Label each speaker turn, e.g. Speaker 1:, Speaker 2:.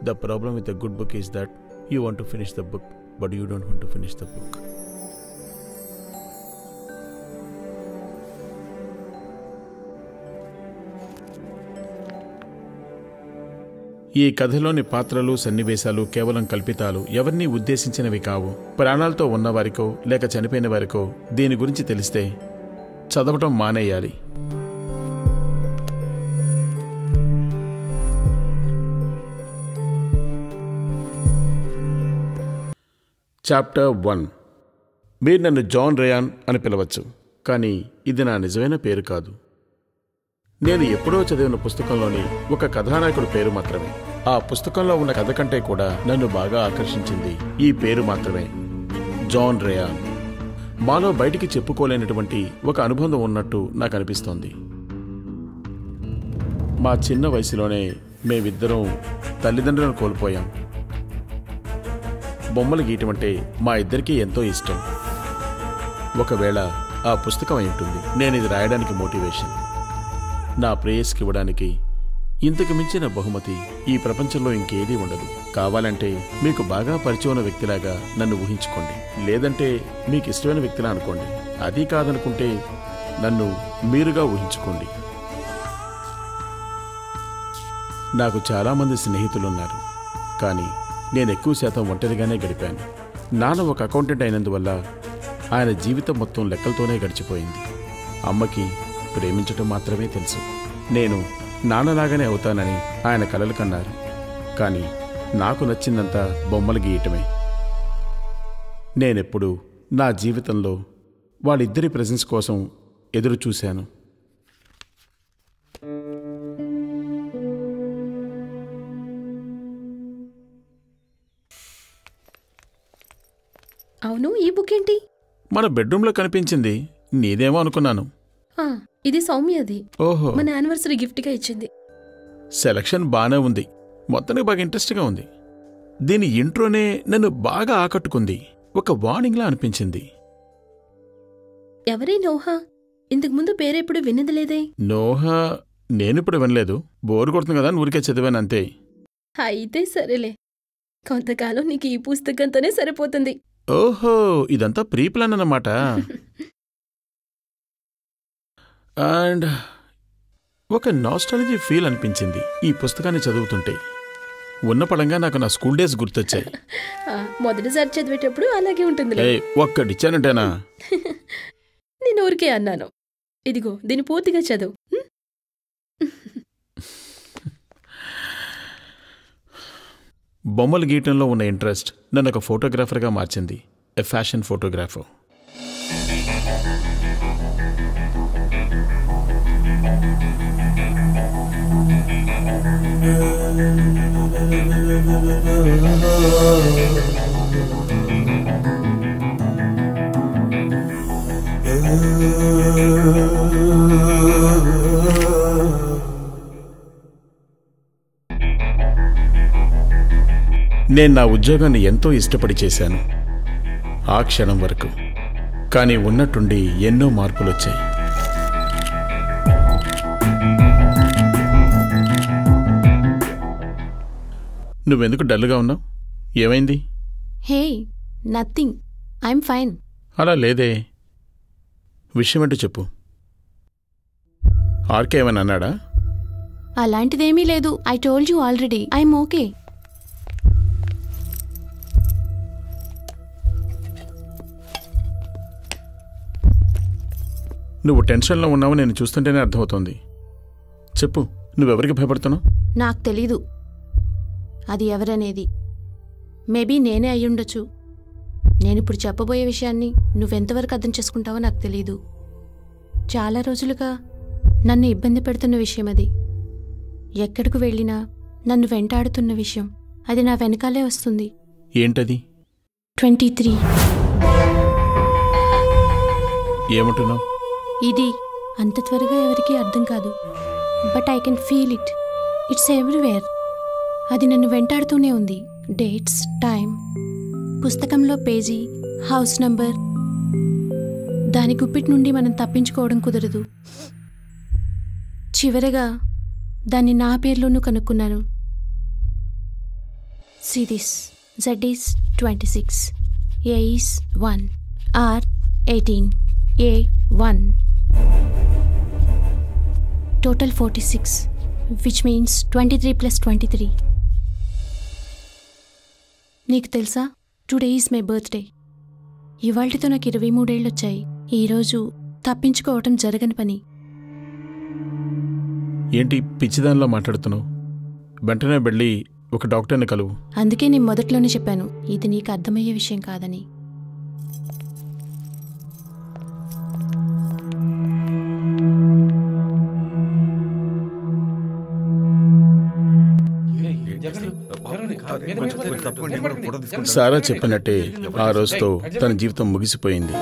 Speaker 1: The problem with a good book is that you want to finish the book, but you don't want to finish the book. ఈ కథలోని పాత్రలు సన్నివేశాలు కేవలం కల్పితాలు, ఎవరినీ ఉద్దేశించినవి కావు. ప్రాణాలతో ఉన్నవారికో లేక చనిపోయిన వారికో దీని గురించి తెలిస్తే చదవటం మానేయాలి. చాప్టర్ 1. మీరు నన్ను జాన్ రేయాన్ అని పిలవచ్చు, కానీ ఇది నా నిజమైన పేరు కాదు. నేను ఎప్పుడో చదివిన పుస్తకంలోని ఒక కథానాయకుడి పేరు మాత్రమే. ఆ పుస్తకంలో ఉన్న కథ కంటే కూడా నన్ను బాగా ఆకర్షించింది ఈ పేరు మాత్రమే, జాన్ రేయాన్. మాలో బయటికి చెప్పుకోలేనటువంటి ఒక అనుబంధం ఉన్నట్టు నాకు అనిపిస్తోంది. మా చిన్న వయసులోనే మేమిద్దరం తల్లిదండ్రులను కోల్పోయాం. బొమ్మలు గీయటం అంటే మా ఇద్దరికీ ఎంతో ఇష్టం. ఒకవేళ ఆ పుస్తకం అయి ఉంటుంది నేను ఇది రాయడానికి మోటివేషన్. నా ప్రేయస్కి ఇవ్వడానికి ఇంతకు మించిన బహుమతి ఈ ప్రపంచంలో ఇంకేదీ ఉండదు. కావాలంటే మీకు బాగా పరిచయం ఉన్న వ్యక్తిలాగా నన్ను ఊహించుకోండి, లేదంటే మీకు ఇష్టమైన వ్యక్తిలా అనుకోండి. అది కాదనుకుంటే నన్ను మీరుగా ఊహించుకోండి. నాకు చాలామంది స్నేహితులున్నారు, కానీ నేను ఎక్కువ శాతం ఒంటరిగానే గడిపాను. నాన్న ఒక అకౌంటెంట్ అయినందువల్ల ఆయన జీవితం మొత్తం లెక్కలతోనే గడిచిపోయింది. అమ్మకి ప్రేమించటం మాత్రమే తెలుసు. నేను నాన్నలాగానే అవుతానని ఆయన కలలు కన్నారు, కానీ నాకు నచ్చిందంతా బొమ్మలు గీయటమే. నేనెప్పుడు నా జీవితంలో వాళ్ళిద్దరి ప్రెజెన్స్ కోసం ఎదురు చూశాను.
Speaker 2: అవును, ఈ బుక్ ఏంటి?
Speaker 1: మన బెడ్రూమ్లో కనిపించింది. నీదేమో అనుకున్నాను.
Speaker 2: ఇది సౌమ్యది.
Speaker 1: ఓహో,
Speaker 2: మన యానివర్సరీ గిఫ్ట్గా ఇచ్చింది.
Speaker 1: సెలక్షన్ బానే ఉంది, మొత్తానికి బాగా ఇంట్రెస్ట్గా ఉంది. దీని ఇంట్రోనే నన్ను బాగా ఆకట్టుకుంది. ఒక వార్నింగ్లా అనిపించింది.
Speaker 2: ఎవరే నోహా? ఇంతకు ముందు పేరెప్పుడు విన్నది లేదే.
Speaker 1: నోహా నేనిప్పుడు వినలేదు. బోరు కొడుతుంది కదా, ఊరికే చదివాను అంతే.
Speaker 2: అయితే సరేలే, కొంతకాలం నీకు ఈ పుస్తకంతోనే సరిపోతుంది.
Speaker 1: ఓహో, ఇదంతా ప్రీ ప్లాన్ అన్నమాట. అండ్ ఒక నాస్టాలజీ ఫీల్ అనిపించింది ఈ పుస్తకాన్ని చదువుతుంటే. ఉన్న పడంగా నాకు నా స్కూల్ డేస్ గుర్తొచ్చాయి.
Speaker 2: మొదటిసారి చదివేటప్పుడు అలాగే ఉంటుంది.
Speaker 1: ఒక్కడిచ్చానంటేనా?
Speaker 2: నేను ఊరికే అన్నాను. ఇదిగో, దీన్ని పూర్తిగా చదువు.
Speaker 1: బొమ్మలు గీయటంలో ఉన్న ఇంట్రెస్ట్ నన్ను ఒక ఫోటోగ్రాఫర్గా మార్చింది. A fashion photographer. నేను నా ఉద్యోగాన్ని ఎంతో ఇష్టపడి చేశాను ఆ క్షణం వరకు. కానీ ఉన్నట్టుండి ఎన్నో మార్పులొచ్చాయి. నువ్వెందుకు డల్గా ఉన్నావు? ఏమైంది?
Speaker 3: హే, నథింగ్, ఐఎమ్ ఫైన్.
Speaker 1: అలా లేదే, విషయం ఏంటో చెప్పు. ఆర్కే ఏమైనా అన్నాడా?
Speaker 3: అలాంటిదేమీ లేదు. I told you already, I'm okay.
Speaker 1: నువ్వు టెన్షన్లో ఉన్నావు నేను చూస్తుంటేనే అర్థమవుతోంది. చెప్పు, నువ్వెవరికి భయపడుతున్నావు?
Speaker 3: నాకు తెలీదు అది ఎవరనేది. మేబీ నేనే అయ్యుండొచ్చు. నేనిప్పుడు చెప్పబోయే విషయాన్ని నువ్వెంతవరకు అర్థం చేసుకుంటావో నాకు తెలీదు. చాలా రోజులుగా నన్ను ఇబ్బంది పెడుతున్న విషయం అది. ఎక్కడికి వెళ్ళినా నన్ను వెంటాడుతున్న విషయం. అది నా వెనకాలే వస్తుంది.
Speaker 1: ఏంటది?
Speaker 3: 23.
Speaker 1: ఏమంటున్నావు?
Speaker 3: ఇది అంత త్వరగా ఎవరికీ అర్థం కాదు, but I can feel it. It's everywhere. అది నన్ను వెంటాడుతూనే ఉంది. డేట్స్, టైం, పుస్తకంలో పేజీ, హౌస్ నంబర్. దాని గుప్పిటి నుండి మనం తప్పించుకోవడం కుదరదు. చివరగా దాన్ని నా పేర్లోనూ కనుక్కున్నాను. See this. Z is 26. A is 1. R 18. A 1. Total 46. Which means 23 plus 23. నీకు తెలుసా, టుడే ఈజ్ మై బర్త్డే. ఇవాళ్టితో నాకు 23 ఏళ్ళు వచ్చాయి. ఈరోజు తప్పించుకోవటం జరగని పని.
Speaker 1: ఏంటి పిచ్చిదానిలో మాట్లాడుతున్నావు? వెంటనే వెళ్ళి ఒక డాక్టర్ని కలువు.
Speaker 3: అందుకే నేను మొదట్లోనే చెప్పాను, ఇది నీకు అర్థమయ్యే విషయం కాదని.
Speaker 1: సారా చెప్పినట్టే ఆ రోజుతో తన జీవితం ముగిసిపోయింది.